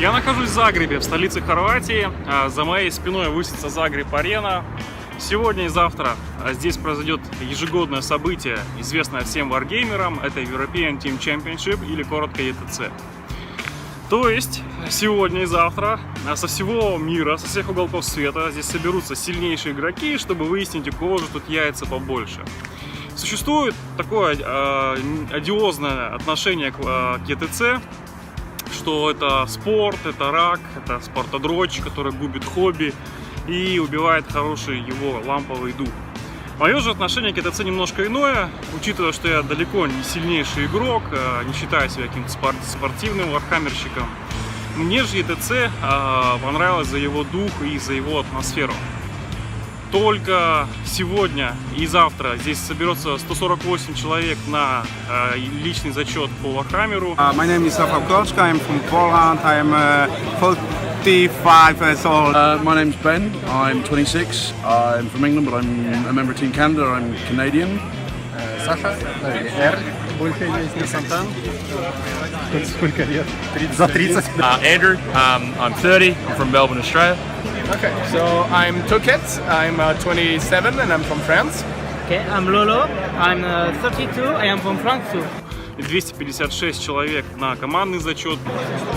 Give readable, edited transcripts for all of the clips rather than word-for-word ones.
Я нахожусь в Загребе, в столице Хорватии. За моей спиной высится Загреб-арена. Сегодня и завтра здесь произойдет ежегодное событие, известное всем варгеймерам. Это European Team Championship или коротко ETC. То есть сегодня и завтра со всего мира, со всех уголков света здесь соберутся сильнейшие игроки, чтобы выяснить, у кого же тут яйца побольше. Существует такое одиозное отношение к ETC, что это спорт, это рак, это спортодрочь, который губит хобби и убивает хороший его ламповый дух. Мое же отношение к ETC немножко иное, учитывая, что я далеко не сильнейший игрок, не считаю себя каким-то спортивным вархаммерщиком. Мне же ETC понравилось за его дух и за его атмосферу. Только сегодня и завтра здесь соберется 148 человек на личный зачет по Вархаммеру. My name is Zagreb. I'm from Poland. I'm 45 years old. My name's Ben. I'm 26. I'm from England, but I'm a member of Team Canada. I'm Canadian. Саша. Больше есть не Сантан. Сколько лет? За 30. Andrew. I'm 30. I'm from Melbourne, Australia. Okay, so I'm Toket. I'm 27 and I'm from France. Okay, I'm Lolo. I'm 32. I am from France too. 256 человек на командный зачет.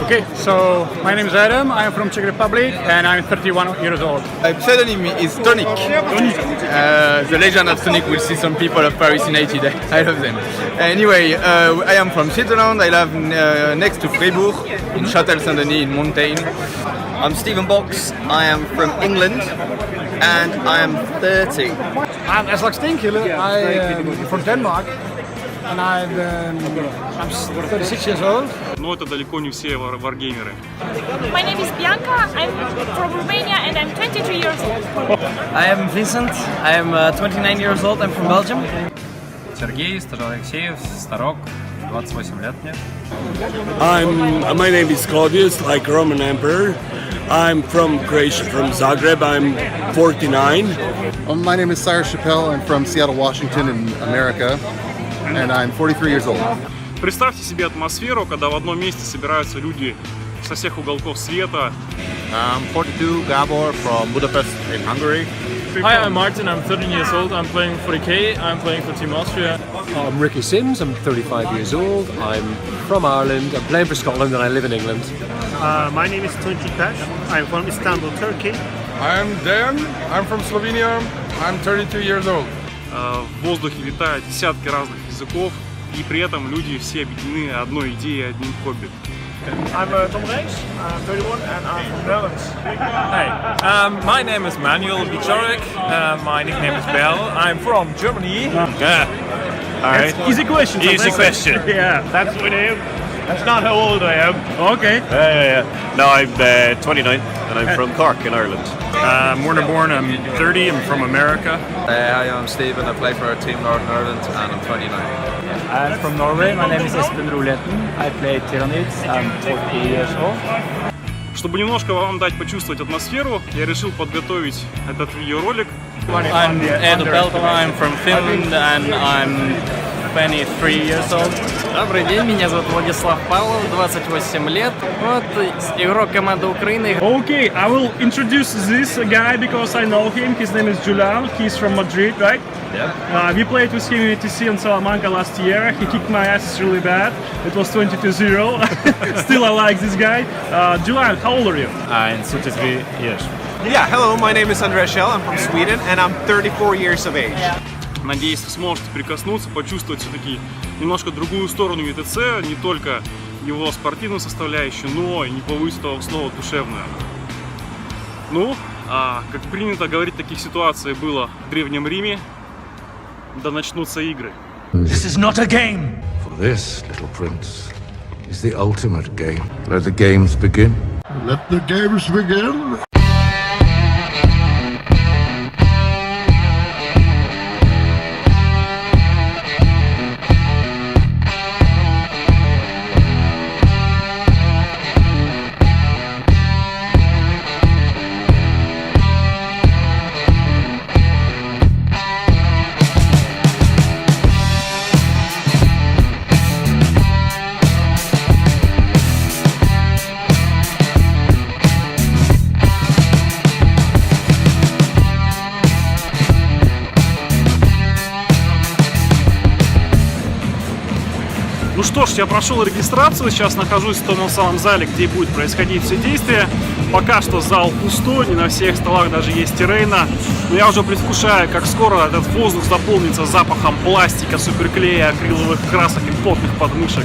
Okay, so my name is Adam. I'm from Czech Republic and I'm 31 years old. My pseudonym is Tonic. The legend of Tonic will see some people of Paris United. I love them. Anyway, I am from Switzerland. I live next to Fribourg in Châtel-Saint-Denis in Montaigne. I'm Stephen Box. I am from England and I am 30. I'm Aslak Steenkiller. I'm from Denmark and I'm 36 years old. Но это далеко не все варгеймеры. My name is Bianca. I'm from Romania and I'm 23 years old. I am Vincent. I am 29 years old. I'm from Belgium. Сергей, Стажар Алексеев, Старок, 28 лет мне. My name is Claudius, like Roman Emperor. I'm from Croatia, from Zagreb. I'm 49. My name is Cyrus Chappelle. I'm from Seattle, Washington in America. And I'm 43 years old. Представьте себе атмосферу, когда в одном месте собираются люди со всех уголков света. I'm 42, Gabor from Budapest in Hungary. Hi, I'm Martin. I'm 13 years old. I'm playing for the K. I'm playing for Team Austria. I'm Ricky Sims. I'm 35 years old. I'm from Ireland. I'm playing for Scotland and I live in England. My name is Tunci Tash. I'm from Istanbul, Turkey. I'm Dan. I'm from Slovenia. I'm 32 years old. В воздухе летают десятки разных языков, и при этом люди все объединены одной идеей, одним хобби. I'm Tom Rees, I'm 31 and I'm from Netherlands. Hi, my name is Manuel Vichorek. My nickname is Bell. I'm from Germany. All right. Easy question. Easy question. Yeah, that's my name. That's not how old I am. Okay. No, I'm 29 and I'm from Cork in Ireland. Born. I'm 30. I'm from America. Hi, I'm Stephen. I play for Team Northern Ireland and I'm 29. I'm from Norway. My name is Espen Roletten. I play Tyranids. I'm 40 years old. Чтобы немножко вам дать почувствовать атмосферу, я решил подготовить этот видеоролик. I'm Edu Peltola. I'm from Finland and I'm 23 years old. Добрый день, меня зовут Владислав Павлов, 28 лет. Вот, игрок команды Украины. Okay, I will introduce this guy because I know him. His name is Julian. He's from Madrid, right? Yeah. We played with him in ETC in Salamanca last year. He kicked my ass really bad. It was 20-0. Still, I like this guy. Julian, how old are you? I'm 33 years. Yeah, hello, my name is Andrea Schell. I'm from Sweden and I'm 34 years of age. Надеюсь, вы сможете прикоснуться, почувствовать все-таки немножко другую сторону ETC, не только его спортивную составляющую, но и не повысить его снова душевную. Ну, как принято говорить, таких ситуаций было в Древнем Риме, да начнутся игры. This is not a game. For this, little prince, is the ultimate game. Let the games begin. Let the games begin. Значит, я прошел регистрацию, сейчас нахожусь в том самом зале, где будет происходить все действия. Пока что зал пустой, не на всех столах даже есть террейна. Но я уже предвкушаю, как скоро этот воздух заполнится запахом пластика, суперклея, акриловых красок и потных подмышек.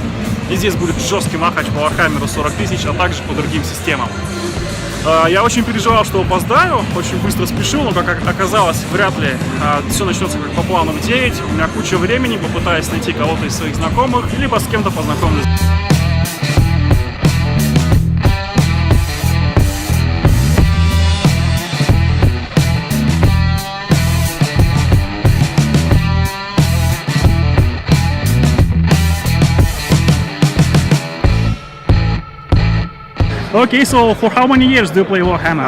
И здесь будет жесткий махач по Warhammer 40 000, а также по другим системам. Я очень переживал, что опоздаю, очень быстро спешил, но, как оказалось, вряд ли все начнется как по плану в 9. У меня куча времени, попытаюсь найти кого-то из своих знакомых, либо с кем-то познакомлюсь. Okay, so for how many years do you play Warhammer?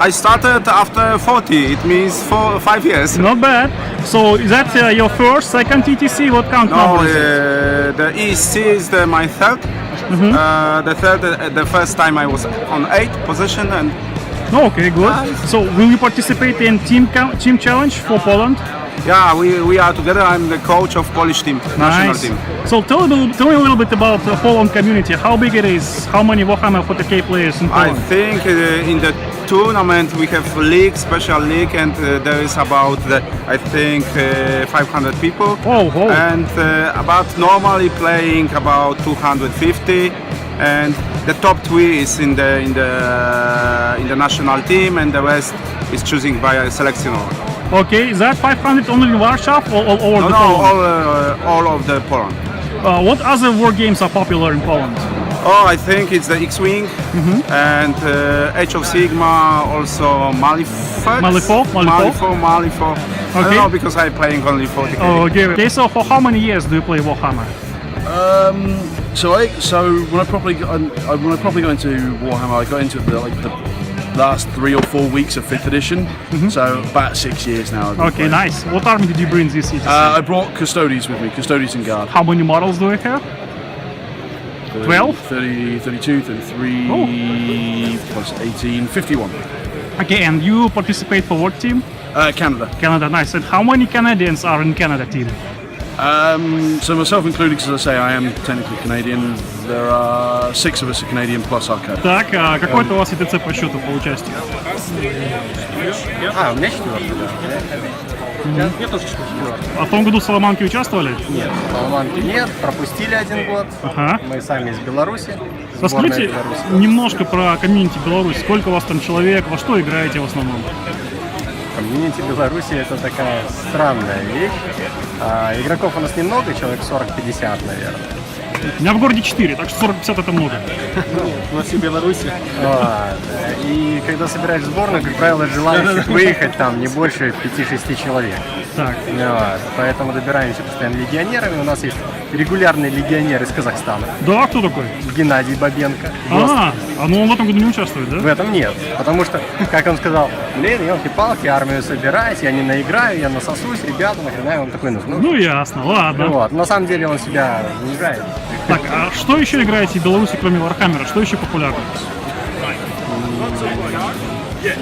I started after 40, it means 5 years. Not bad. So is that your first, second TTC? What count number is it? The EC is my third. The first time I was on 8th position and. Okay, good. So will you participate in team challenge for Poland? Yeah, we are together. I'm the coach of Polish team, national team. So tell me a little bit about the Poland community. How big it is? How many Warhammer 40k players in Poland? I think in the tournament we have league, special league, and there is about 500 people. And about normally playing about 250. And the top 3 is in the national team, and the rest is choosing by a selectioner. Okay, is that 500 only in Warsaw or all over Poland? All of the Poland. What other war games are popular in Poland? Oh, I think it's the X-Wing and Age of Sigma, also Malifaux. Malifaux. I don't know because I'm playing only 40k. Okay, so for how many years do you play Warhammer? So when I properly got into Warhammer, I got into the last 3 or 4 weeks of 5th edition. So about 6 years now. Okay, nice. What army did you bring this year? I brought Custodes with me, Custodes and Guard. How many models do you have? 12? 30, 32, 33, plus 18, 51. Okay, and you participate for what team? Canada. Canada, nice. And how many Canadians are in Canada team? So myself included, because as I say, I am technically Canadian. There are 6 of us are Canadian plus our coach. Так, какой-то у вас ИТЦ по счету по участию? У меня 4-й, да. Я тоже 4-й. А в том году в Соломанке участвовали? Нет, в Соломанке нет, пропустили 1 год. Мы сами из Беларуси. Расскажите немножко про комьюнити Беларуси. Сколько у вас там человек, во что играете в основном? Комьюнити Беларуси это такая странная вещь. Игроков у нас немного, человек 40-50, наверное. У меня в городе 4, так что 40-50 это много. На всей Беларуси. И когда собираешь сборную, как правило, желающих выехать там не больше 5-6 человек. Так. Поэтому добираемся постоянно легионерами. У нас есть регулярный легионер из Казахстана. Да, кто такой? Геннадий Бабенко. Ну он в этом году не участвует, да? В этом нет, потому что, как он сказал, блин, елки-палки, армию собирать, я не наиграю, я насосусь, ребята, нахрена он такой нужен. Ну ясно, ладно. Вот. На самом деле он себя не играет. Так, а что еще играете в Беларуси, кроме Warhammer? Что еще популярно?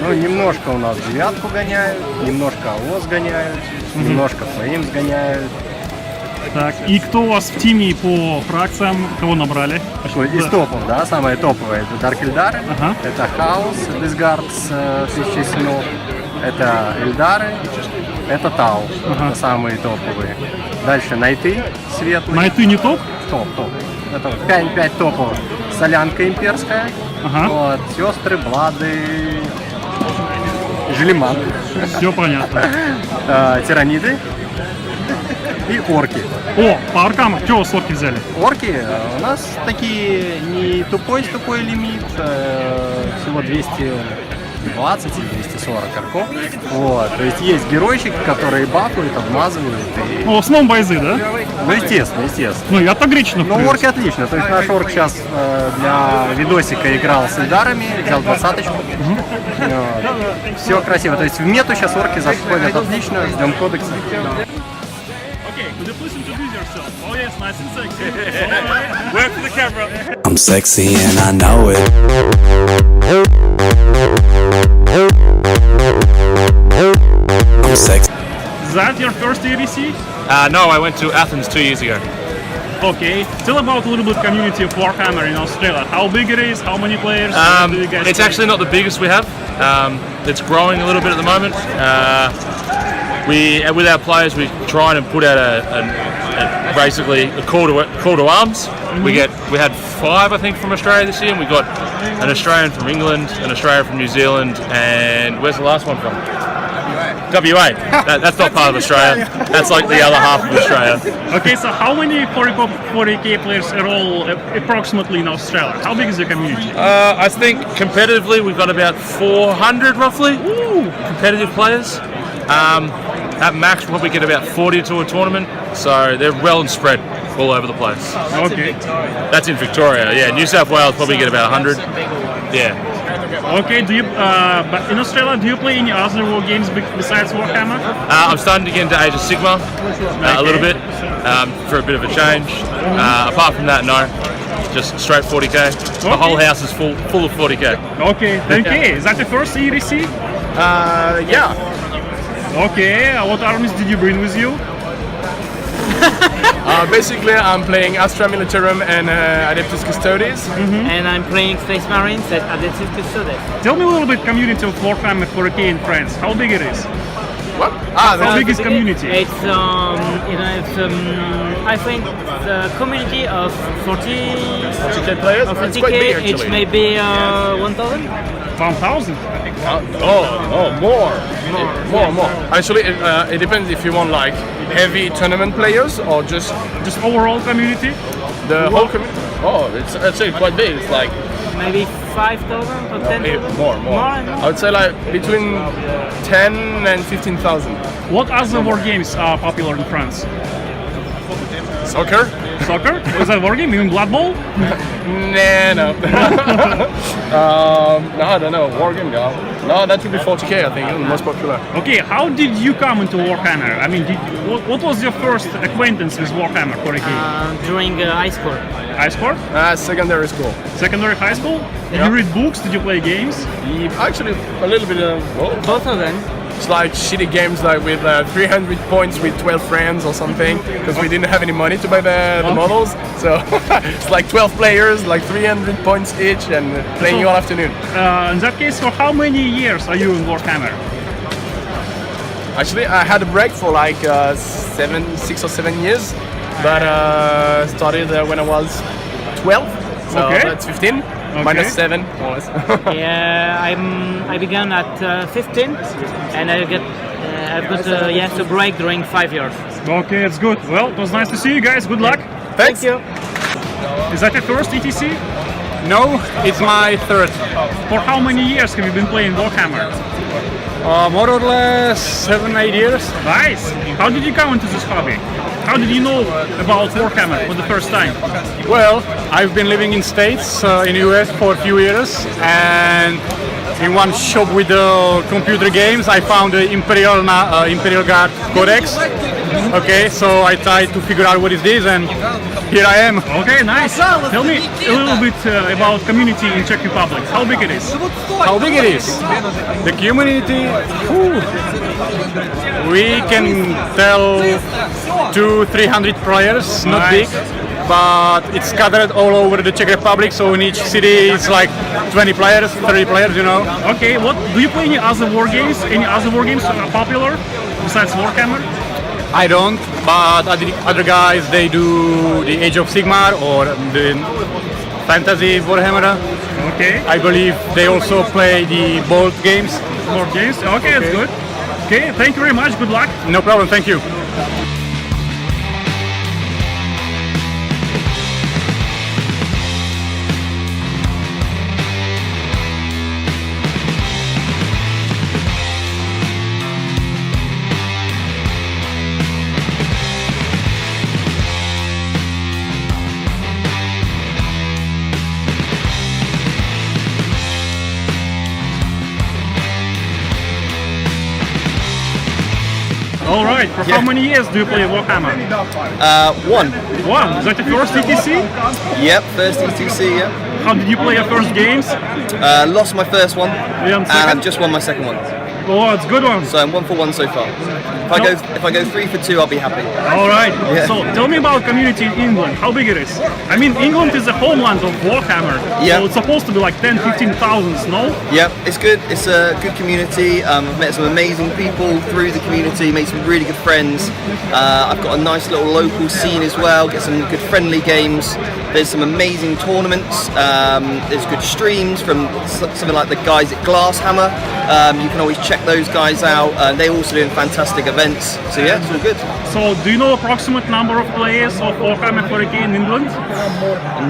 Ну, немножко у нас 9-ку гоняют, немножко АОС гоняют, немножко Флеймс гоняют. Так, и кто у вас в тиме по фракциям, кого набрали? Из топов, да, самые топовые. Это Дарк Эльдары, это Хаос, Дисгард с 1000 сынов, это Эльдары, это Тау, это самые топовые. Дальше Найты светлые. Найты не топ? Топ. Это 5 топовых. Солянка имперская, вот, сестры, Блады, Желеман. Все понятно. Тираниды и орки. О, по оркам, чего с орки взяли? Орки у нас такие не тупой лимит, всего 220 или 240 орков. Вот, то есть геройщики, которые бафуют, обмазывают. Ну, в основном бойзы, да? Ну, естественно. Ну, я-то гречно. Ну, орки отлично. То есть наш орк сейчас для видосика играл с эльдарами, взял 20-очку. Все красиво. То есть в мету сейчас орки заходят отлично, ждем кодекса. Could you please introduce yourself? Oh yes, nice and sexy. Work for the camera. I'm sexy and I know it. I'm sexy. Is that your first EDC? No, I went to Athens 2 years ago. Okay, tell about a little bit community of Warhammer in Australia. How big it is? How many players? Do you guys It's play? actually not the biggest we have. It's growing a little bit at the moment. With our players, we try and put out basically a call to arms. We had 5, I think, from Australia this year, and we got an Australian from England, an Australian from New Zealand, and where's the last one from? WA. That's not part of Australia. That's like the other half of Australia. Okay, so how many 40k players are all approximately in Australia? How big is the community? I think competitively we've got about 400 roughly competitive players. At max we'll probably get about 40 to a tournament, so they're well and spread all over the place. Okay. That's in Victoria, yeah. New South Wales probably get about 100. Yeah. Okay, do you, but in Australia, do you play any other war games besides Warhammer? I'm starting to get into Age of Sigmar a little bit for a bit of a change. Apart from that, no. Just straight 40k. The whole house is full of 40k. Okay, 10k. Is that the first EDC? Yeah. Okay, what armies did you bring with you? Basically, I'm playing Astra Militarum and Adeptus Custodes. And I'm playing Space Marines at Adeptus Custodes. Tell me a little bit community of Warhammer 40k in France. How big it is? What? How big is community? It's I think the community of 40k players. Of 40k, it's quite big actually. it's maybe 1,000. 1,000. More. Actually, it depends if you want like heavy tournament players or just overall community. The whole community. Oh, it's actually quite big. It's like maybe 5,000 or 10,000. More. I would say like between 10 and 15,000. What other war games are popular in France? Soccer? Is that a war game? You mean Blood Bowl? No. No, I don't know. War game, no, that would be 40k, I think, the most popular. Okay, how did you come into Warhammer? I mean, what was your first acquaintance with Warhammer 40k? During high school. High school? Secondary school. Secondary high school? Did you read books? Did you play games? Actually, a little bit of both of them. It's like shitty games like with 300 points with 12 friends or something, because we didn't have any money to buy the models. So it's like 12 players, like 300 points each, and playing all afternoon. In that case, for how many years are you in Warhammer? Actually, I had a break for like 6 or 7 years, but started when I was 12, so that's 15. Minus 7, more or less. Yeah, I began at 15, and I've got a break during 5 years. Okay, it's good. Well, it was nice to see you guys. Good luck. Thanks. Thank you. Is that your first ETC? No, it's my third. For how many years have you been playing Warhammer? More or less 7-8 years. Nice. How did you come into this hobby? How did you know about Warhammer for the first time? Well, I've been living in States, in US for a few years, and in one shop with computer games I found the Imperial Guard Codex. Okay, so I tried to figure out what is this, and here I am. Okay, nice. Tell me a little bit about community in Czech Republic. How big it is? How big it is? The community, we can tell 200-300 players, not big, but it's scattered all over the Czech Republic, so in each city it's like 20 players, 30 players, you know. Okay, what do you play any other war games? Any other war games are popular besides Warhammer? I don't, but other guys, they do the Age of Sigmar or the Fantasy Warhammer. Okay. I believe they also play the board games. Board games? Okay, that's good. Okay, thank you very much. Good luck. No problem, thank you. All right. For how many years do you play Warhammer? One. Is that your first ETC? Yep, first ETC. Yep. How did you play your first games? Lost my first one, and I've just won my second one. Oh, it's a good one. So I'm 1 for 1 so far. If I go 3 for 2, I'll be happy. All right. Yeah. So tell me about community in England. How big it is? I mean, England is the homeland of Warhammer. Yeah. So it's supposed to be like 10, 15,000, no? Yeah, it's good. It's a good community. I've met some amazing people through the community, made some really good friends. I've got a nice little local scene as well, get some good friendly games. There's some amazing tournaments. There's good streams from something like the guys at Glasshammer. You can always check those guys out. They're also doing fantastic events. So yeah, it's all good. So do you know approximate number of players of Warhammer 40k in England?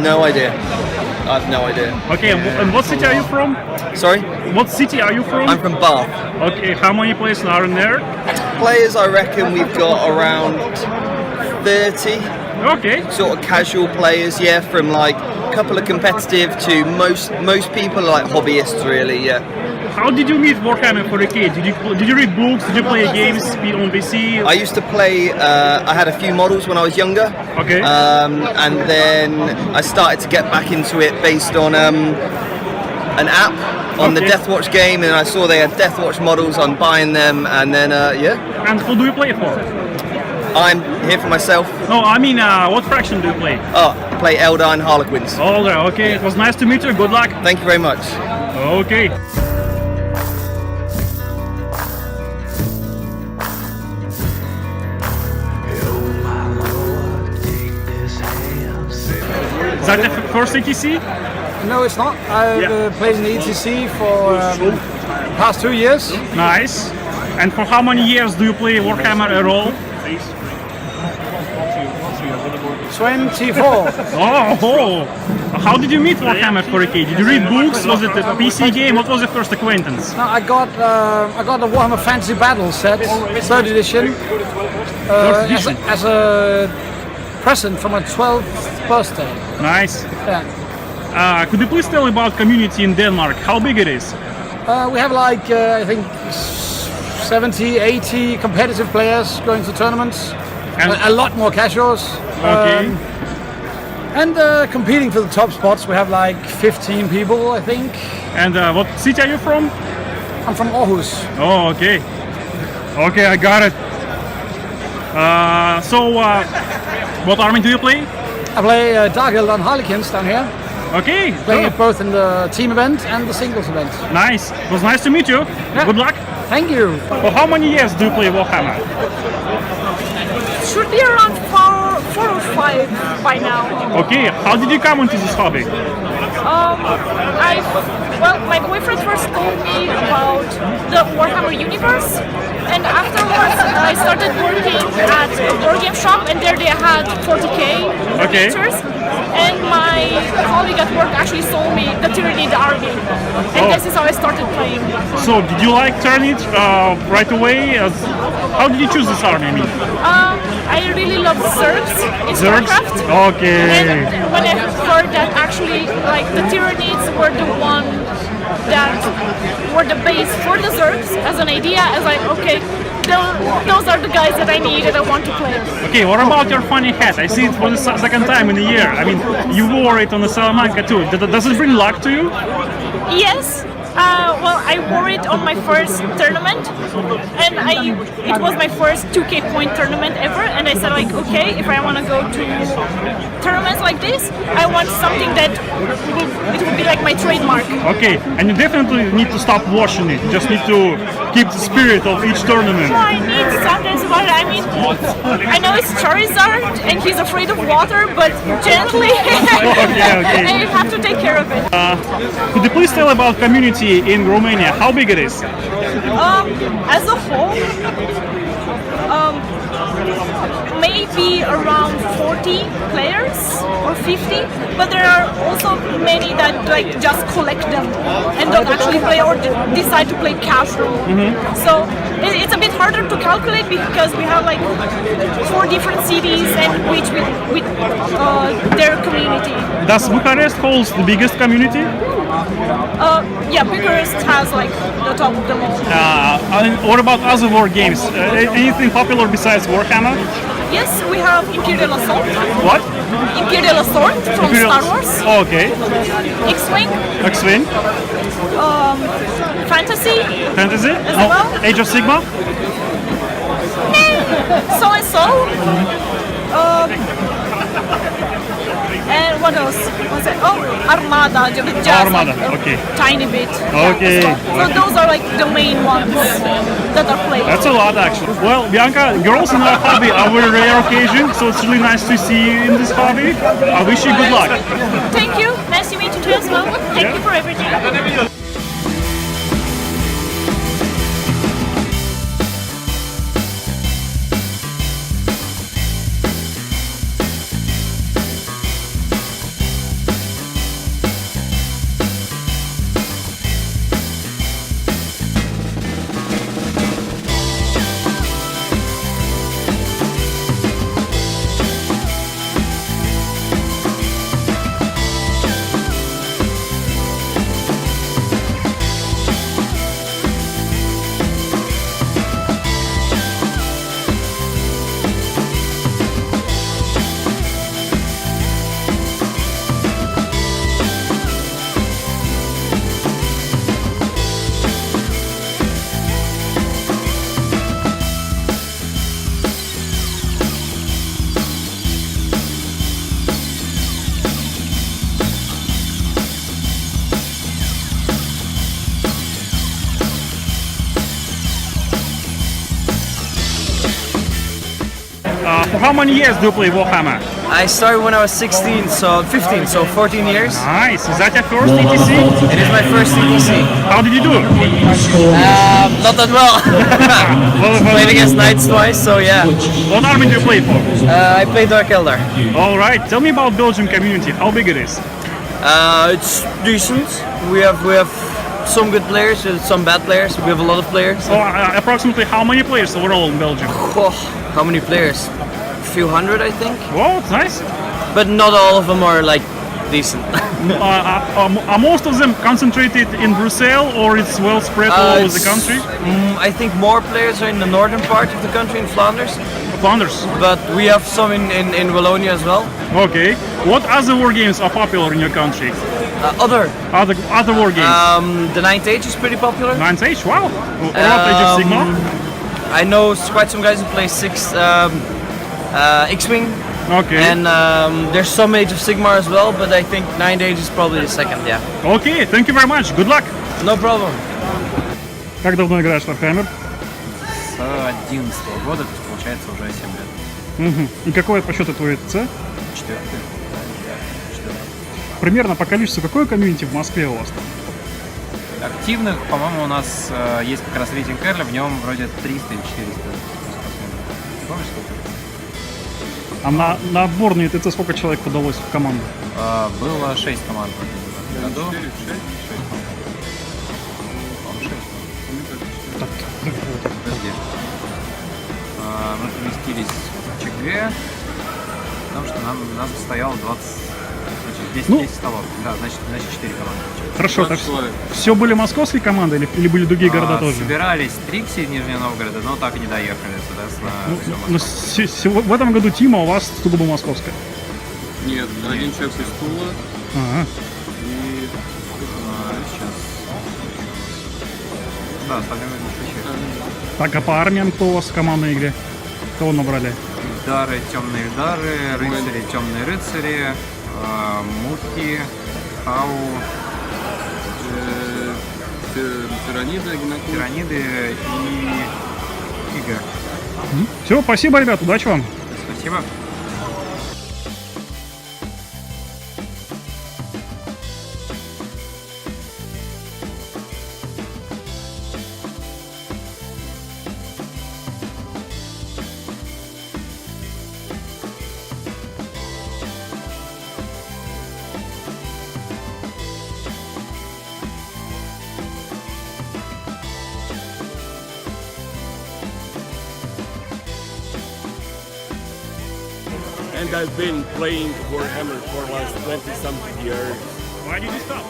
No idea. I have no idea. Okay, and what city are you from? Sorry? What city are you from? I'm from Bath. Okay, how many players are in there? Players, I reckon we've got around 30. Okay. Sort of casual players, yeah, from like a couple of competitive to most people are like hobbyists, really, yeah. How did you meet Warhammer 40k? Did you read books? Did you play games on PC? I used to play. I had a few models when I was younger. Okay. And then I started to get back into it based on an app on the Deathwatch game, and I saw they had Deathwatch models. I'm buying them, and then yeah. And who do you play for? I'm here for myself. No, I mean, what faction do you play? Oh, I play Eldar and Harlequins. All right, okay. It was nice to meet you. Good luck. Thank you very much. Okay. Is that the first ETC? No, it's not. I've played in the ETC for past 2 years. Nice. And for how many years do you play Warhammer at all? 24. Oh! How did you meet Warhammer 40k? Did you read books? Was it a PC game? What was your first acquaintance? No, I got the Warhammer Fantasy Battle set, 3rd edition, as a present for my 12th birthday. Nice. Yeah. Could you please tell me about community in Denmark? How big it is? We have like, I think, 70, 80 competitive players going to tournaments. And a lot more casuals. Okay. And competing for the top spots, we have like 15 people, I think. And what city are you from? I'm from Aarhus. Oh, okay. Okay, I got it. What army do you play? I play Dark Eldar and Harlequins down here. Okay. Playing it both in the team event and the singles event. Nice. It was nice to meet you. Yeah. Good luck. Thank you. For how many years do you play Warhammer? Should be around 4 or 5 by now. Okay. How did you come into this hobby? My boyfriend first told me about the Warhammer universe, and afterwards I started working at a board game shop, and there they had 40k miniatures. And my colleague at work actually sold me the Tyranid army, and this is how I started playing. So, did you like Tyranid right away? How did you choose this army? I really love Zergs in Warcraft. Okay. And when I heard that actually, like the Tyranids were the one that were the base for the Zergs as an idea, I was like, okay, those are the guys that I need and I want to play. Okay, what about your funny hat? I see it for the second time in a year. I mean, you wore it on the Salamanca too. Does it bring luck to you? Yes. I wore it on my first tournament, and it was my first 2k point tournament ever, and I said like, okay, if I want to go to tournaments like this, I want something that it would be like my trademark. Okay, and you definitely need to stop washing it. You just need to keep the spirit of each tournament. No, I need sometimes about it. I mean, I know it's Charizard, and he's afraid of water, but gently, okay. and you have to take care of it. Could you please tell about community in Romania? How big it is? As a whole, maybe around 40 players or 50, but there are also many that like just collect them and don't actually play or decide to play casual. So it's a bit harder to calculate because we have like 4 different cities and which with their community. Does Bucharest hold the biggest community? Yeah, Bucharest has like the top of them all. And what about other war games? Anything popular besides Warhammer? Yes, we have Imperial Assault. What? Imperial Assault from Star Wars. Oh, okay. X-Wing. X-Wing. Fantasy. Fantasy. As well. Age of Sigma. So and so. And what else was it? Oh, Armada. Just Armada. like Okay. Tiny bit. Okay. So those are like the main ones that are played. That's a lot, actually. Well, Bianca, girls in our hobby are a very rare occasion, so it's really nice to see you in this hobby. I wish you good luck. Thank you. Nice to meet you too as well. Thank you for everything. For how many years do you play Warhammer? I started when I was 16, so 15, so 14 years. Nice. Is that your first ETC? It is my first ETC. How did you do? Not that well. Played against Knights twice, so yeah. What army do you play for? I played Dark Eldar. All right. Tell me about Belgium community. How big it is? It's decent. We have some good players, some bad players. We have a lot of players. Approximately how many players overall in Belgium? How many players? A few hundred, I think. Whoa, it's nice. But not all of them are like decent. Are most of them concentrated in Brussels, or it's well spread all over the country? I think more players are in the northern part of the country, in Flanders. Flanders. But we have some in Wallonia as well. Okay. What other war games are popular in your country? Other war games. The Ninth Age is pretty popular. Ninth Age, wow. What Age of Sigma? I know quite some guys who play X-Wing. Okay. And there's some Age of Sigmar as well, but I think Ninth Age is probably the second, yeah. Okay, thank you very much. Good luck. No problem. Как давно играешь в Warhammer? С 11-го года, то есть получается уже 7 лет. Угу. И какое по счету твое ТЦ? 4-й. Примерно по количеству какое комьюнити в Москве у вас там? Активных, по-моему, у нас есть как раз рейтинг Эрля, в нем вроде 300 или 400. Помнишь сколько? А на отборные ТЦ сколько человек подалось в команду? Было 6 команд в этом году. 6? 6, по-моему, 6. Подожди. Мы поместились в ЧГ, потому что нас стояло 20, значит, 10 столов. Да, значит 4 команды. Хорошо, так все были московские команды или были другие города тоже? Собирались Трикси из Нижнего Новгорода, но так и не доехали, соответственно. В этом году Тима у вас сугубо московская? Нет, один человек из Тула. Ага. И сейчас. Да, остальные москвичи. Так, а по армиям кто у вас в командной игре? Кого набрали? Ильдары, темные Ильдары, рыцари, темные рыцари, мухи, хау, тираниды и ИГ. Все, спасибо, ребят, удачи вам. Спасибо. And I've been playing Warhammer for the last 20-something years. Why did you stop?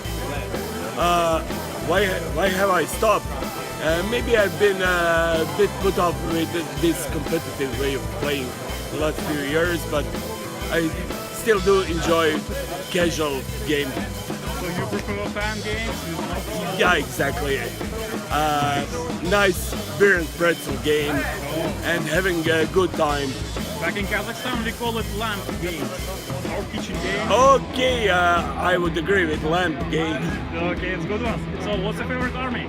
Why have I stopped? Maybe I've been a bit put off with this competitive way of playing. the last few years, but I still do enjoy casual game. So you prefer fan games? Yeah, exactly. Nice beer and pretzel game and having a good time. Back in Kazakhstan, we call it lamp games or kitchen games. Okay, I would agree with lamp game. Okay, it's a good one. So, what's your favorite army?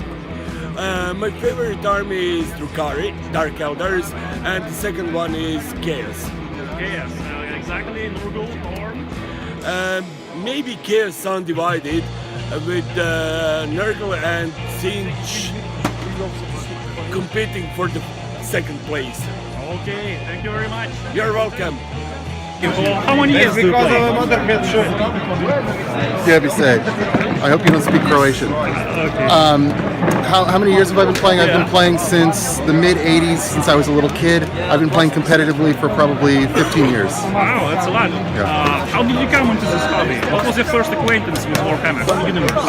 My favorite army is Drukari, Dark Elders, and the second one is Chaos. Chaos, exactly, Nurgle or? Maybe Chaos Undivided with Nurgle and Sinch competing for the second place. Okay, thank you very much. You're welcome. How many years do you play? Yeah, be safe. I hope you don't speak Croatian. Okay. How many years have I been playing? I've been playing since the mid-'80s, since I was a little kid. I've been playing competitively for probably 15 years. Wow, that's a lot. Yeah. How did you come into this hobby? What was your first acquaintance with Warhammer Universe?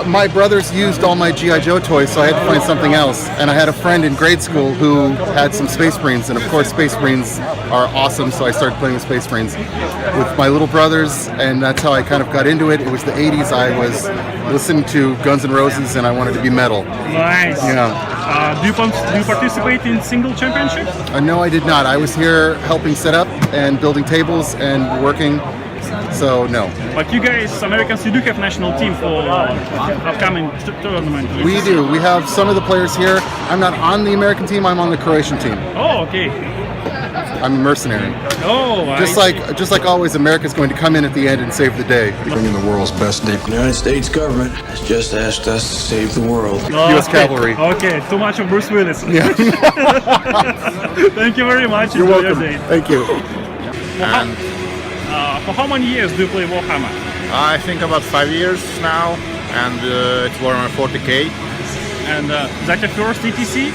My brothers used all my G.I. Joe toys, so I had to find something else. And I had a friend in grade school who had some Space Marines, and of course Space Marines are awesome, so I started playing with Space Marines with my little brothers, and that's how I kind of got into it. It was the 80s, I was listening to Guns N' Roses, and I wanted to be metal. Nice. Yeah. Do you participate in single championship? No, I did not. I was here helping set up and building tables and working. So no. But you guys, Americans, you do have national team for upcoming tournament. We do. We have some of the players here. I'm not on the American team. I'm on the Croatian team. Oh, okay. I'm a mercenary. Oh, just like always, America's going to come in at the end and save the day. Bringing the world's best name. The United States government has just asked us to save the world. Oh, U.S. Cavalry. Okay, too much of Bruce Willis. Yeah. Thank you very much. You're Enjoy welcome. Your day. Thank you. For how many years do you play Warhammer? I think about 5 years now, and it's Warhammer 40k. And is that your first ETC?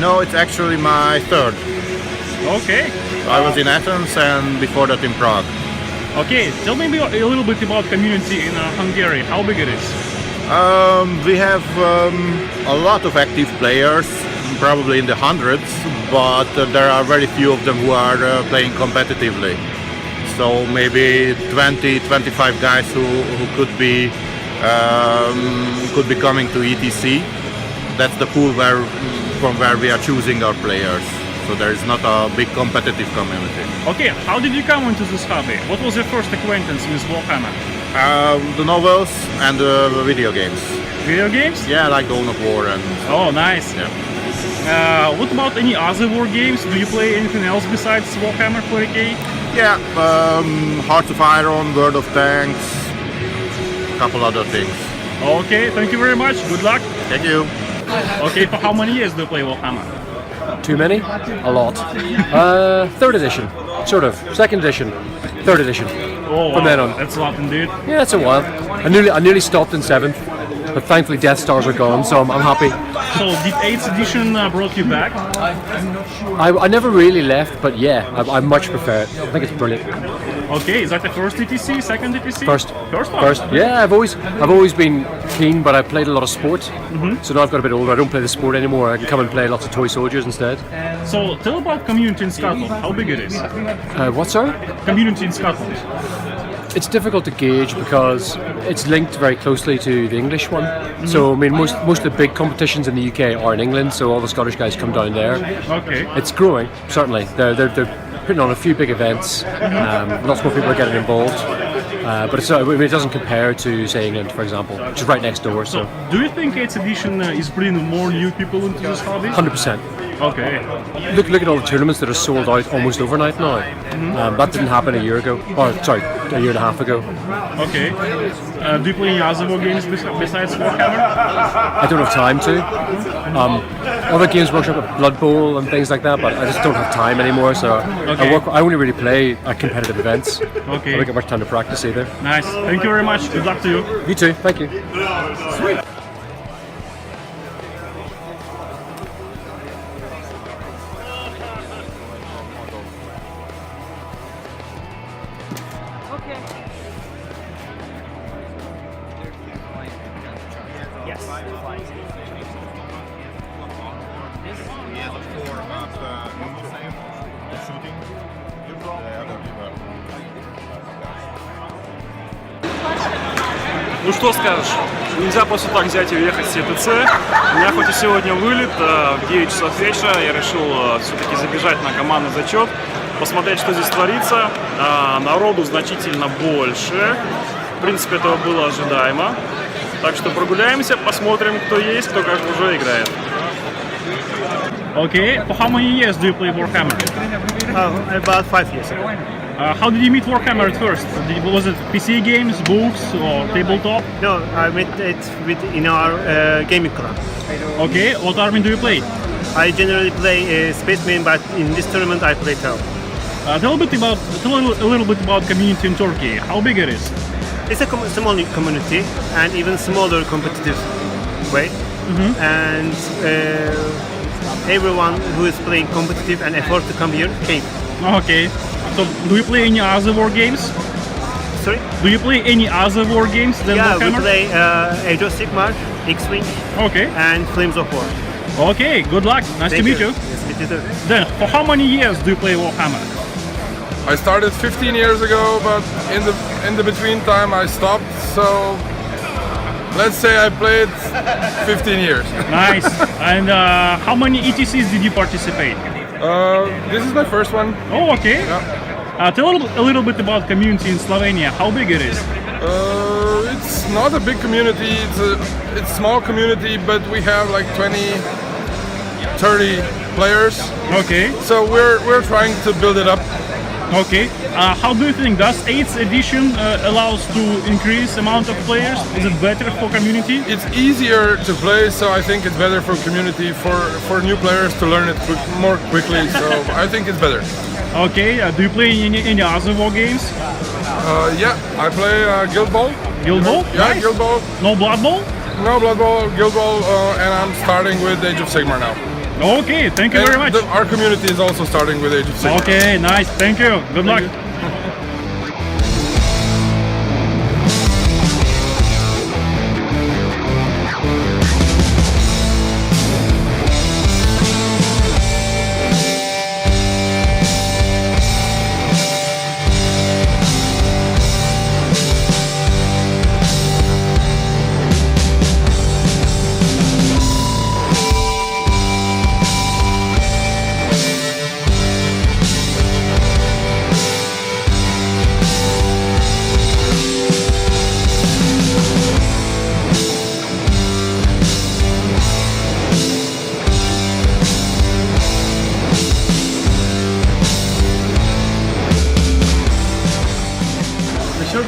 No, it's actually my third. Okay. I was in Athens and before that in Prague. Okay, tell me a little bit about community in Hungary, how big it is? We have a lot of active players, probably in the hundreds, but there are very few of them who are playing competitively. So maybe 20, 25 guys who could be coming to ETC. That's the pool from where we are choosing our players. So there is not a big competitive community. Okay, how did you come into this hobby? What was your first acquaintance with Warhammer? The novels and the video games. Video games? Yeah, like Dawn of War and... Oh, nice. Yeah. What about any other war games? Do you play anything else besides Warhammer 40k? Yeah, Hearts of Iron, World of Tanks, a couple other things. Okay, thank you very much. Good luck. Thank you. Okay, for how many years do you play Warhammer? Too many? A lot. Third edition, sort of. Second edition, third edition. Oh, from then on. That's a lot indeed. Yeah, it's a while. I nearly stopped in 7th, but thankfully Death Stars are gone, so I'm happy. So did 8th edition brought you back? I never really left, but yeah, I much prefer it. I think it's brilliant. Okay, is that the first ETC, second ETC? First. First one? First. Yeah, I've always been keen, but I played a lot of sport. So now I've got a bit older, I don't play the sport anymore. I can come and play lots of toy soldiers instead. So tell about community in Scotland, how big it is? What, sorry? Community in Scotland. It's difficult to gauge because it's linked very closely to the English one. So I mean, most of the big competitions in the UK are in England, so all the Scottish guys come down there. Okay. It's growing, certainly. They're putting on a few big events. Lots more people are getting involved. But it doesn't compare to, say, England, for example, which is right next door. So, do you think 8th edition is bringing more new people into this hobby? 100%. Okay. Look at all the tournaments that are sold out almost overnight now. That didn't happen a year ago. Or, sorry, a year and a half ago. Okay. Do you play any other war games besides Warhammer? I don't have time to. Other Games Workshop, Blood Bowl and things like that, but I just don't have time anymore. So Okay. I only really play at competitive events. Okay. I don't get much time to practice either. Nice. Thank you very much. Good luck to you. You too. Thank you. Sweet. He has a 4 normal save, shooting. Ну что скажешь? Нельзя просто так взять и уехать с ЕТЦ. У меня хоть и сегодня вылет, в 9 часов вечера я решил все-таки забежать на командный зачет, посмотреть, что здесь творится. Народу значительно больше. В принципе, этого было ожидаемо. Так что прогуляемся, посмотрим, кто есть, кто как уже играет. Okay, for how many years do you play Warhammer? About 5 years ago. How did you meet Warhammer at first? Was it PC games, books, or tabletop? No, I met it in our gaming club. Okay, what army do you play? I generally play Spaceman, but in this tournament I play Tau. Tell a little bit about community in Turkey. How big it is? It's a small community and even smaller competitive way. And everyone who is playing competitive and effort to come here came. Okay. So, do you play any other war games? Sorry? Do you play any other war games than Warhammer? Yeah, we play Age of Sigmar, X-Wing, and Flames of War. Okay, good luck. Nice to meet you. Yes, meet you too. Then, for how many years do you play Warhammer? I started 15 years ago, but in the between time I stopped. So let's say I played 15 years. Nice. And how many ETCs did you participate? This is my first one. Oh, okay. Yeah. Tell a little bit about community in Slovenia. How big it is? It's not a big community. It's a small community, but we have like 20, 30 players. Okay. So we're trying to build it up. Okay. How do you think does 8th edition allows to increase amount of players? Is it better for community? It's easier to play, so I think it's better for community, for new players to learn it more quickly. So I think it's better. Okay. Do you play any other war games? Yeah, I play Guild Ball. Guild Ball? Yeah, Nice. Guild Ball. No Blood Bowl? No Blood Bowl, Guild Ball, and I'm starting with Age of Sigmar now. Okay, thank you very much. Our community is also starting with Age of Sigmar. Okay, nice. Thank you. Good luck.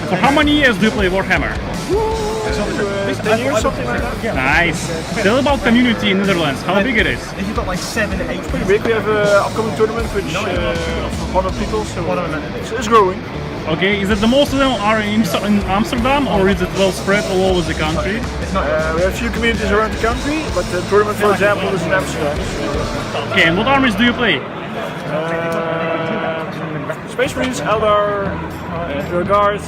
For how many years do you play Warhammer? 10 years, something like that. Nice. Tell about community in Netherlands. How big it is? You've got like 7, 8. Pretty big. We have an upcoming tournament which of 100 people, so it's growing. Okay, is it the most of them are in Amsterdam or is it well spread all over the country? We have a few communities around the country, but the tournament, for example, is in Amsterdam. Okay, and what armies do you play? Space Marines, Eldar, Guard.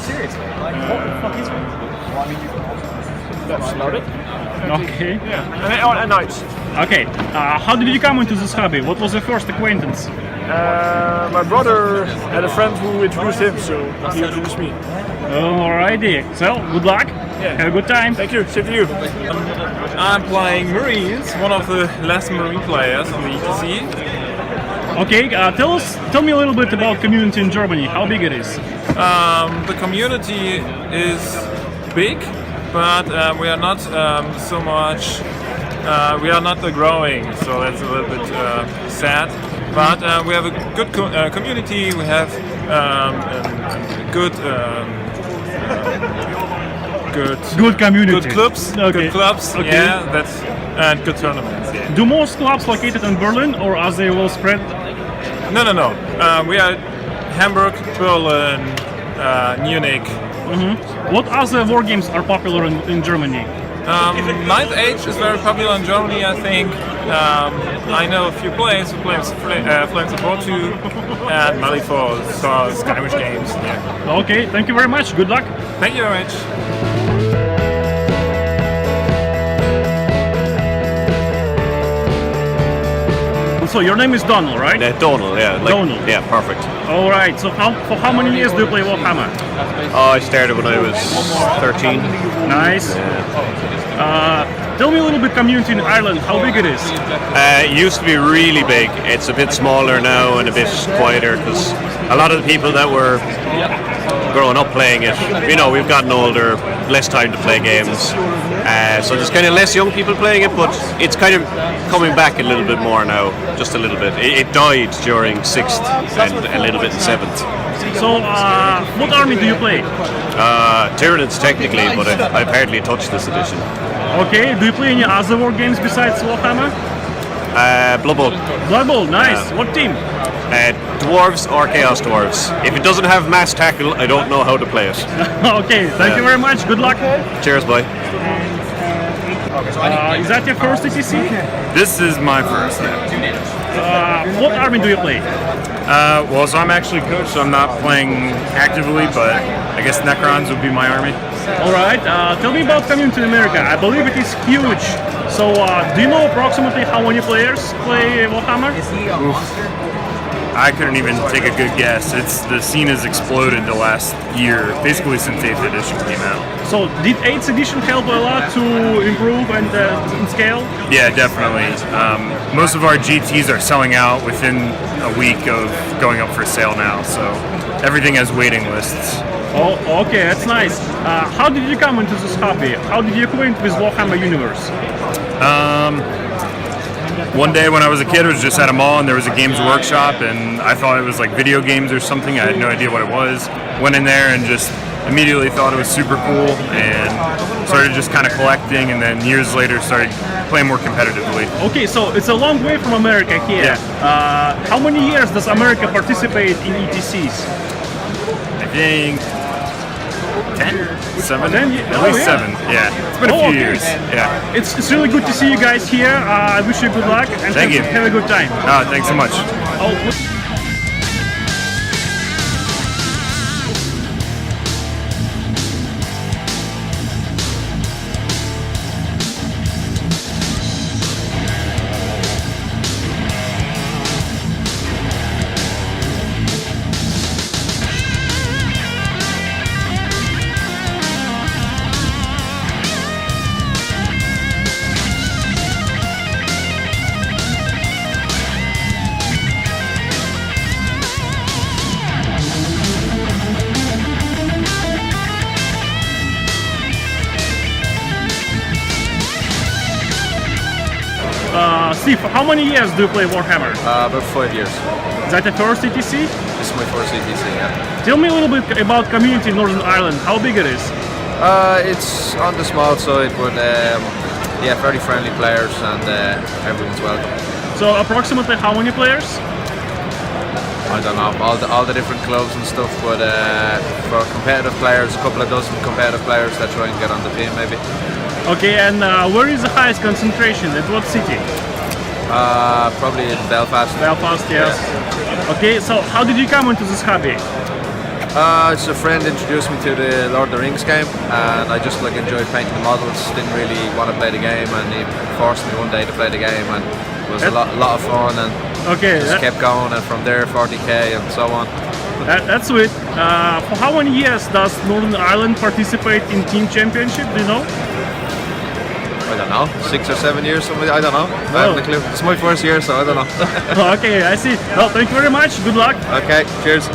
That's about it. Okay. Yeah, and Knights. Okay, how did you come into this hobby? What was the first acquaintance? My brother had a friend who introduced him, so he introduced me. Alrighty, so good luck. Yeah. Have a good time. Thank you. Same to you. I'm playing Marines, one of the last Marine players on the ETC. Okay, tell me a little bit about community in Germany. How big it is? The community is big, but we are not so much. We are not growing, so that's a little bit sad. But we have a good community. We have good community. Good clubs. Okay. Good clubs. Okay. Yeah, and good tournaments. Yeah. Do most clubs located in Berlin or are they well spread? No. We are Hamburg, Berlin, Munich. What other war games are popular in Germany? Ninth Age is very popular in Germany, I think. I know a few players who play Flames of War 2 and Malifaux, so skirmish games. Yeah. Okay, thank you very much. Good luck. Thank you very much. So your name is Donald, right? Donald, yeah. Donald. Yeah, perfect. All right. So for how many years do you play Warhammer? Oh, I started when I was 13. Nice. Tell me a little bit community in Ireland, how big it is? It used to be really big. It's a bit smaller now and a bit quieter because a lot of the people that were growing up playing it, you know, we've gotten older, less time to play games. So there's kind of less young people playing it, but it's kind of coming back a little bit more now, just a little bit. It died during 6th and a little bit in 7th. So, what army do you play? Tyranids technically, but I've hardly touched this edition. Okay, do you play any other war games besides Warhammer? Blood Bowl. Blood Bowl, nice. What team? Dwarves or Chaos Dwarves. If it doesn't have mass tackle, I don't know how to play it. Okay, thank you very much. Good luck. Cheers, bye. Is that your first ETC? This is my first. What army do you play? Well, so I'm actually coach, so I'm not playing actively, but I guess Necrons would be my army. All right. Tell me about community in America. I believe it is huge. So, do you know approximately how many players play Warhammer? I couldn't even take a good guess. The scene has exploded the last year, basically since 8th edition came out. So, did 8th edition help a lot to improve and in scale? Yeah, definitely. Most of our GTs are selling out within a week of going up for sale now, so everything has waiting lists. Oh, okay, that's nice. How did you come into this hobby? How did you acquaint with Warhammer universe? One day when I was a kid, I was just at a mall and there was a Games Workshop and I thought it was like video games or something. I had no idea what it was. Went in there and just immediately thought it was super cool and started just kind of collecting, and then years later started playing more competitively. Okay, so it's a long way from America here. Yeah. How many years does America participate in ETCs? I think 10? 7? At least 7, yeah. It's been a few years. Yeah. It's really good to see you guys here. I wish you good luck and Thank you. Have a good time. Thanks so much. Steve, how many years do you play Warhammer? About 5 years. Is that the first ETC? This is my first ETC, yeah. Tell me a little bit about community in Northern Ireland. How big it is? It's on the small side, but yeah, very friendly players and everyone's welcome. So approximately how many players? I don't know, all the different clubs and stuff, but for competitive players, a couple of dozen competitive players that try and get on the team maybe. Okay, and where is the highest concentration? At what city? Probably in Belfast. Belfast, yes. Yeah. Okay, so how did you come into this hobby? It's a friend introduced me to the Lord of the Rings game, and I just enjoyed painting the models. Didn't really want to play the game, and he forced me one day to play the game, and it was a lot of fun. And just kept going, and from there 40k and so on. That's sweet. For how many years does Northern Ireland participate in team championship? Do you know? I don't know, 6 or 7 years, something. I don't know. I haven't a clue. It's my first year, so I don't know. Okay, I see. Well, thank you very much. Good luck. Okay, cheers.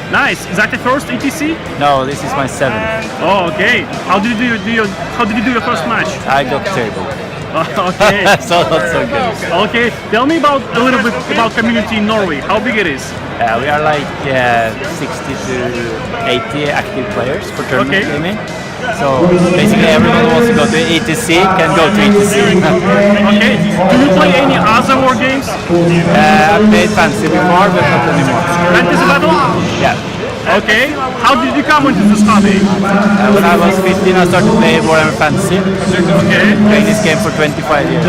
Nice. Is that the first ETC? No, this is my 7th. Oh, okay. How did you do your first match? I got terrible. Okay. So not so good. Okay. Tell me a little bit about community in Norway. How big it is? We are like 60 to 80 active players for tournament gaming. So basically everyone who wants to go to ETC can go to ETC. Okay. Do you play any other war games? I played Fantasy before, but not anymore. Fantasy Battle? Yeah. Okay. How did you come into this hobby? When I was 15, I started playing Warhammer Fantasy. Okay. Playing this game for 25 years.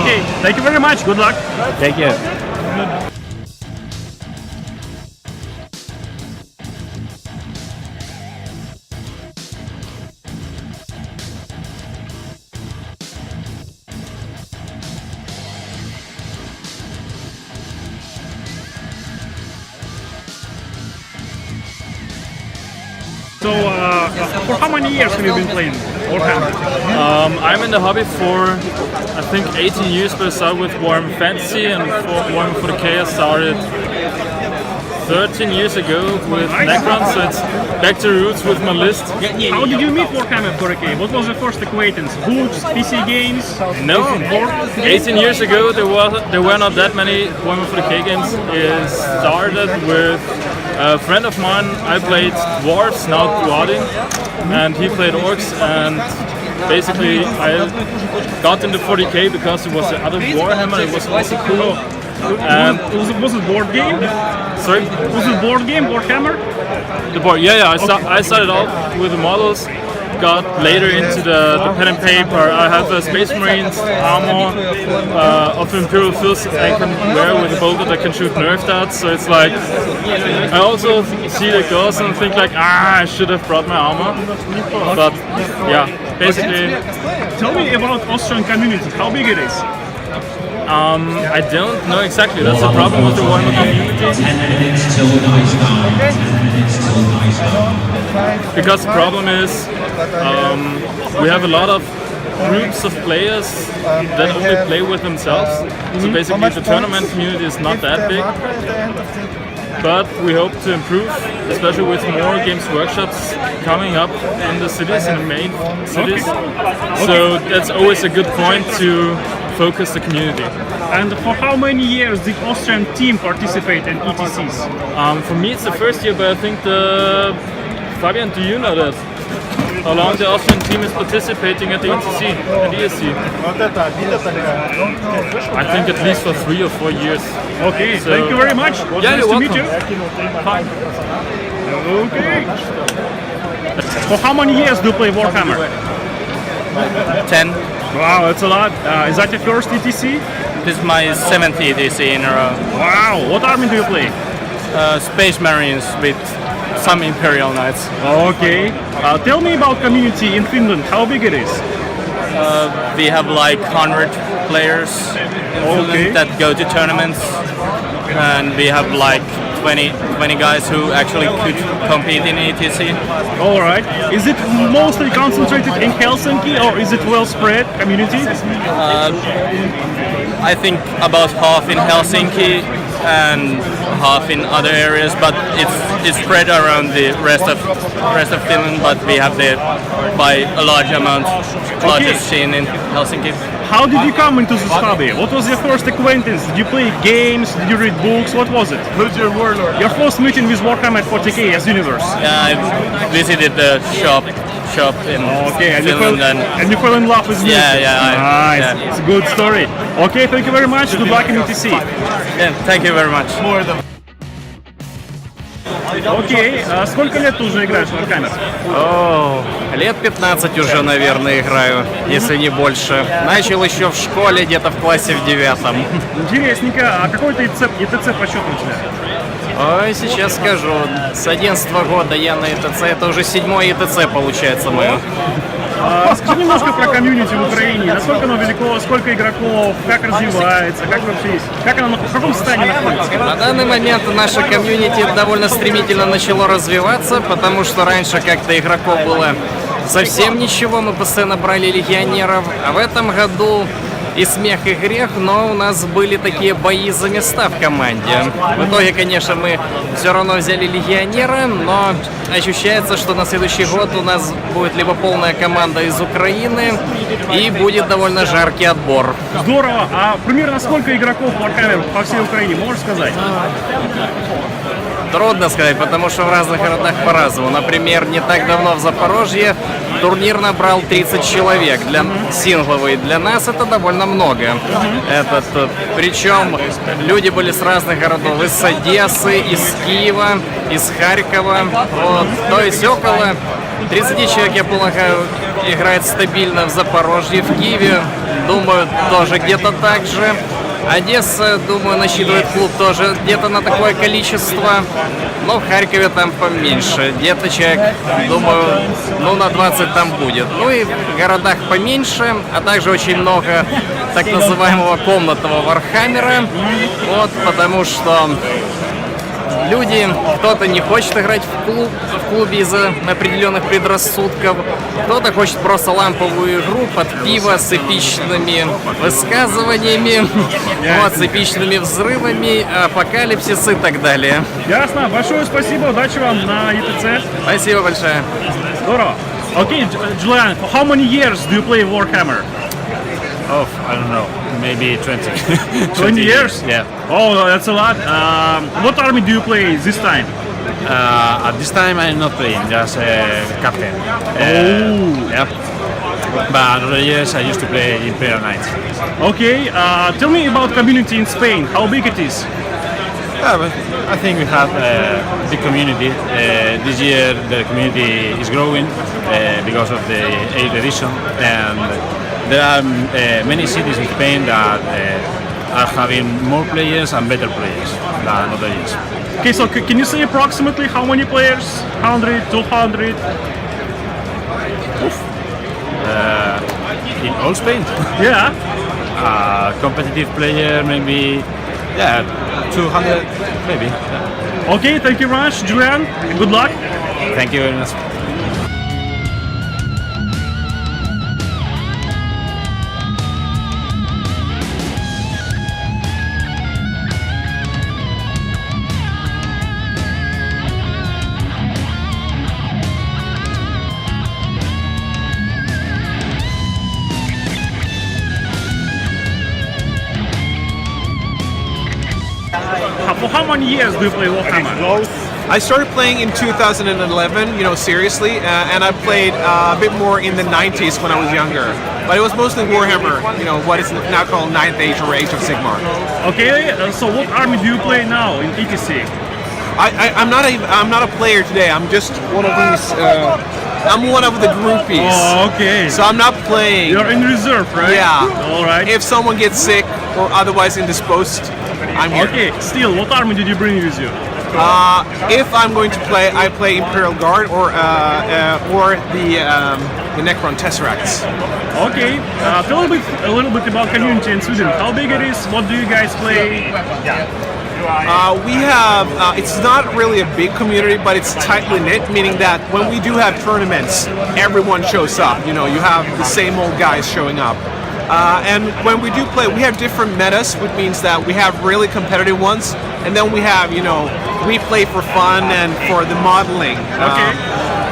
Okay. Thank you very much. Good luck. Thank you. For how many years have you been playing Warhammer? I'm in the hobby for, I think, 18 years, but I started with Warhammer Fantasy, and for Warhammer 40k I started 13 years ago with Necron, so it's back to roots with my list. How did you meet Warhammer 40k? What was the first acquaintance? Books, PC games? No, 18 years ago there were not that many Warhammer 40k games. It started with a friend of mine. I played dwarves, now Dwarving, and he played orcs, and basically I got into 40k because it was the other Warhammer. It was also cool. Was it board game? Sorry? Was it board game, Warhammer? The board, yeah. I started off with the models, got later into the pen and paper. I have a Space Marines armor of Imperial Fist I can wear with a bolter that can shoot Nerf darts. So it's like, I also see the girls and think like, I should have brought my armor. But yeah, basically. Tell me about Austrian community, how big it is? I don't know exactly. That's the problem with the Warhammer community. Because the problem is we have a lot of groups of players that only play with themselves. So basically the tournament community is not that big. But we hope to improve, especially with more games workshops coming up in the cities, in the main cities. So that's always a good point to focus the community. And for how many years did Austrian team participate in ETCs? For me it's the first year, but I think Fabian, do you know that? How long the Austrian team is participating at the ETC and ESC? I think at least for 3 or 4 years. Okay, so, thank you very much. Yeah, nice you're to welcome. meet you. Fine. Okay. For how many years do you play Warhammer? 10. Wow, that's a lot. Is that your first ETC? This is my 7th ETC in a row. Wow, what army do you play? Space Marines with some Imperial Knights. Okay. Tell me about community in Finland, how big it is? We have like 100 players in Finland that go to tournaments, and we have like 20 guys who actually could compete in ETC. All right. Is it mostly concentrated in Helsinki, or is it well spread community? I think about half in Helsinki and half in other areas, but it's spread around the rest of Finland. But we have by a large amount largest scene in Helsinki. How did you come into this hobby? What was your first acquaintance? Did you play games? Did you read books? What was it? Who's your warlord? Your first meeting with Warhammer 40k as universe? Yeah, I visited the shop in Finland, and you fell in love with music? Yeah. Nice. It's a good story. Okay, thank you very much. Good luck in ETC. Yeah, thank you very much. Окей, сколько лет ты уже играешь в Warhammer? О, лет 15 уже, наверное, играю, если не больше. Начал еще в школе, где-то в классе в 9. Интересненько. А какой ты ИТЦ по счету у тебя? Ой, сейчас скажу. С 11 года я на ИТЦ. Это уже 7-й ИТЦ получается мое. Расскажи немножко про комьюнити в Украине. Насколько оно велико, сколько игроков, как развивается, как вообще есть, как оно, в каком состоянии находится? На данный момент наше комьюнити довольно стремительно начало развиваться, потому что раньше как-то игроков было совсем ничего, мы постоянно брали легионеров, а в этом году и смех, и грех, но у нас были такие бои за места в команде. В итоге, конечно, мы все равно взяли легионера, но ощущается, что на следующий год у нас будет либо полная команда из Украины, и будет довольно жаркий отбор. Здорово! А примерно сколько игроков в Warhammer по всей Украине, можешь сказать? Трудно сказать, потому что в разных городах по-разному. Например, не так давно в Запорожье турнир набрал 30 человек. Для сингловой для нас это довольно много. Причем люди были с разных городов. Из Одессы, из Киева, из Харькова. Вот. То есть около 30 человек, я полагаю, играет стабильно в Запорожье, в Киеве. Думаю, тоже где-то так же. Одесса, думаю, насчитывает клуб тоже где-то на такое количество, но в Харькове там поменьше, где-то человек, думаю, на 20 там будет. Ну и в городах поменьше, а также очень много так называемого комнатного Вархаммера, вот, потому что люди. Кто-то не хочет играть в клубе из-за определенных предрассудков, кто-то хочет просто ламповую игру под пиво с эпичными высказываниями, вот, с эпичными взрывами, апокалипсис и так далее. Ясно. Большое спасибо. Удачи вам на ETC. Спасибо большое. Здорово. Okay, Julian, for how many years do you play Warhammer? Oh, I don't know, maybe 20. 20 years? Yeah. Oh, that's a lot. What army do you play this time? At this time I'm not playing, just captain. Oh. Yeah. But other years I used to play Imperial Knights. Okay, tell me about community in Spain, how big it is? Yeah, but I think we have a big community. This year the community is growing because of the 8th edition, and there are many cities in Spain that are having more players and better players than other years. Okay, so can you say approximately how many players? 100, 200? In all Spain? Yeah. Competitive player maybe, yeah, 200 maybe. Okay, thank you very much, Julian. Good luck. Thank you very much. For how many years do you play Warhammer? I started playing in 2011, seriously, and I played a bit more in the 90s when I was younger. But it was mostly Warhammer, what is now called 9th Age or Age of Sigmar. Okay, so what army do you play now in ETC? I'm not a player today. I'm just one of these. I'm one of the groupies. Oh, okay. So I'm not playing. You're in reserve, right? Yeah. All right. If someone gets sick or otherwise indisposed, I'm here. Okay. Still, what army did you bring with you? If I'm going to play, I play Imperial Guard or the Necron Tesseracts. Okay. Tell a little bit about community in Sweden. How big it is? What do you guys play? We have, it's not really a big community, but it's tightly knit, meaning that when we do have tournaments, everyone shows up. You have the same old guys showing up. And when we do play, we have different metas, which means that we have really competitive ones, and then we have, we play for fun and for the modeling. Okay.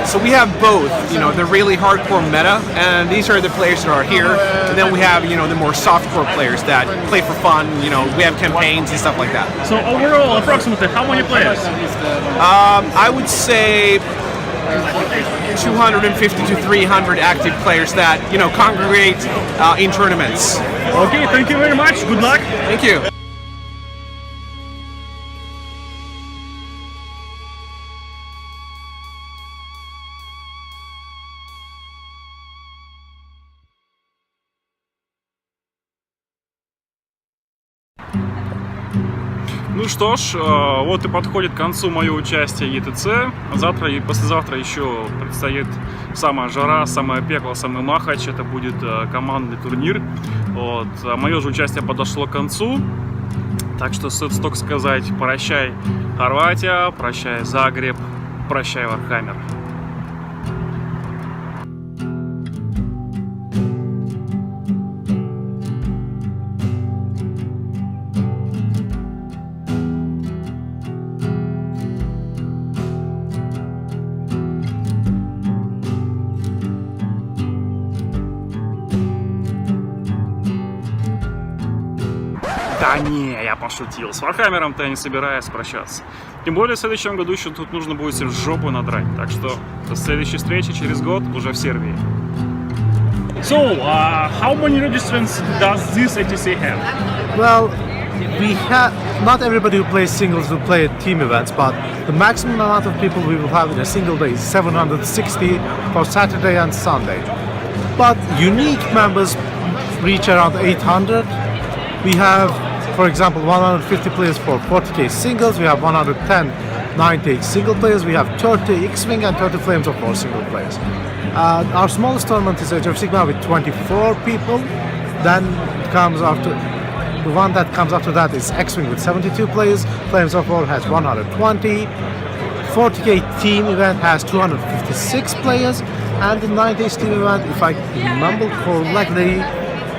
So we have both, the really hardcore meta, and these are the players that are here. And then we have, the more softcore players that play for fun. We have campaigns and stuff like that. So overall, approximately, how many players? I would say 250 to 300 active players that, congregate in tournaments. Okay, thank you very much. Good luck. Thank you. Ну что ж, вот и подходит к концу мое участие в ETC. Завтра и послезавтра еще предстоит самая жара, самое пекло, самый махач. Это будет командный турнир. Вот. Мое же участие подошло к концу. Так что стоит только сказать: прощай, Хорватия, прощай, Загреб, прощай, Вархаммер. Да не, я пошутил. С Вархаммером-то я не собираюсь прощаться. Тем более в следующем году еще тут нужно будет себе жопу надрать. Так что до следующей встречи через год уже в Сербии. So, how many registrants does this ETC have? Well, we have not everybody who plays singles will play at team events, but the maximum amount of people we will have in a single day is 760 for Saturday and Sunday. But unique members reach around 800. We have, for example, 150 players for 40k singles. We have 110 9K single players. We have 30 X-Wing and 30 Flames of War single players. Our smallest tournament is Age of Sigmar with 24 people. Then comes after The one that comes after that is X-Wing with 72 players. Flames of War has 120. 40k team event has 256 players, and the 90s team event, if I remember correctly,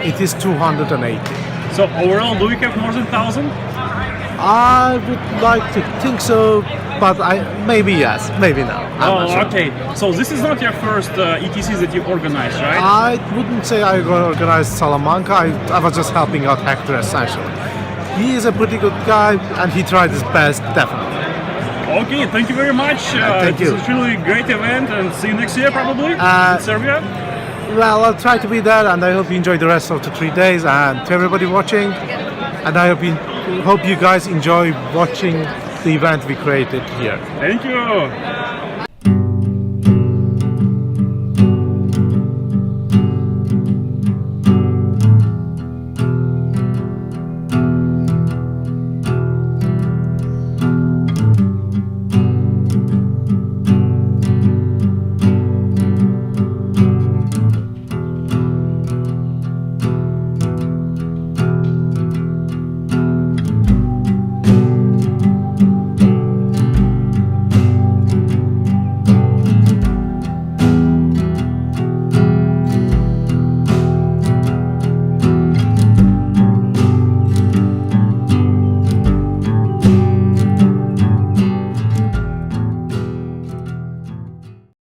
it is 280. So overall, do we have more than 1,000? I would like to think so, but maybe yes, maybe no. I'm not sure. Okay. So this is not your first ETCs that you organized, right? I wouldn't say I organized Salamanca. I was just helping out Hector essentially. He is a pretty good guy, and he tried his best, definitely. Okay, thank you very much. Thank you. It's a really great event, and see you next year probably in Serbia. Well, I'll try to be there, and I hope you enjoy the rest of the 3 days. And to everybody watching, and I hope you guys enjoy watching the event we created here. Thank you.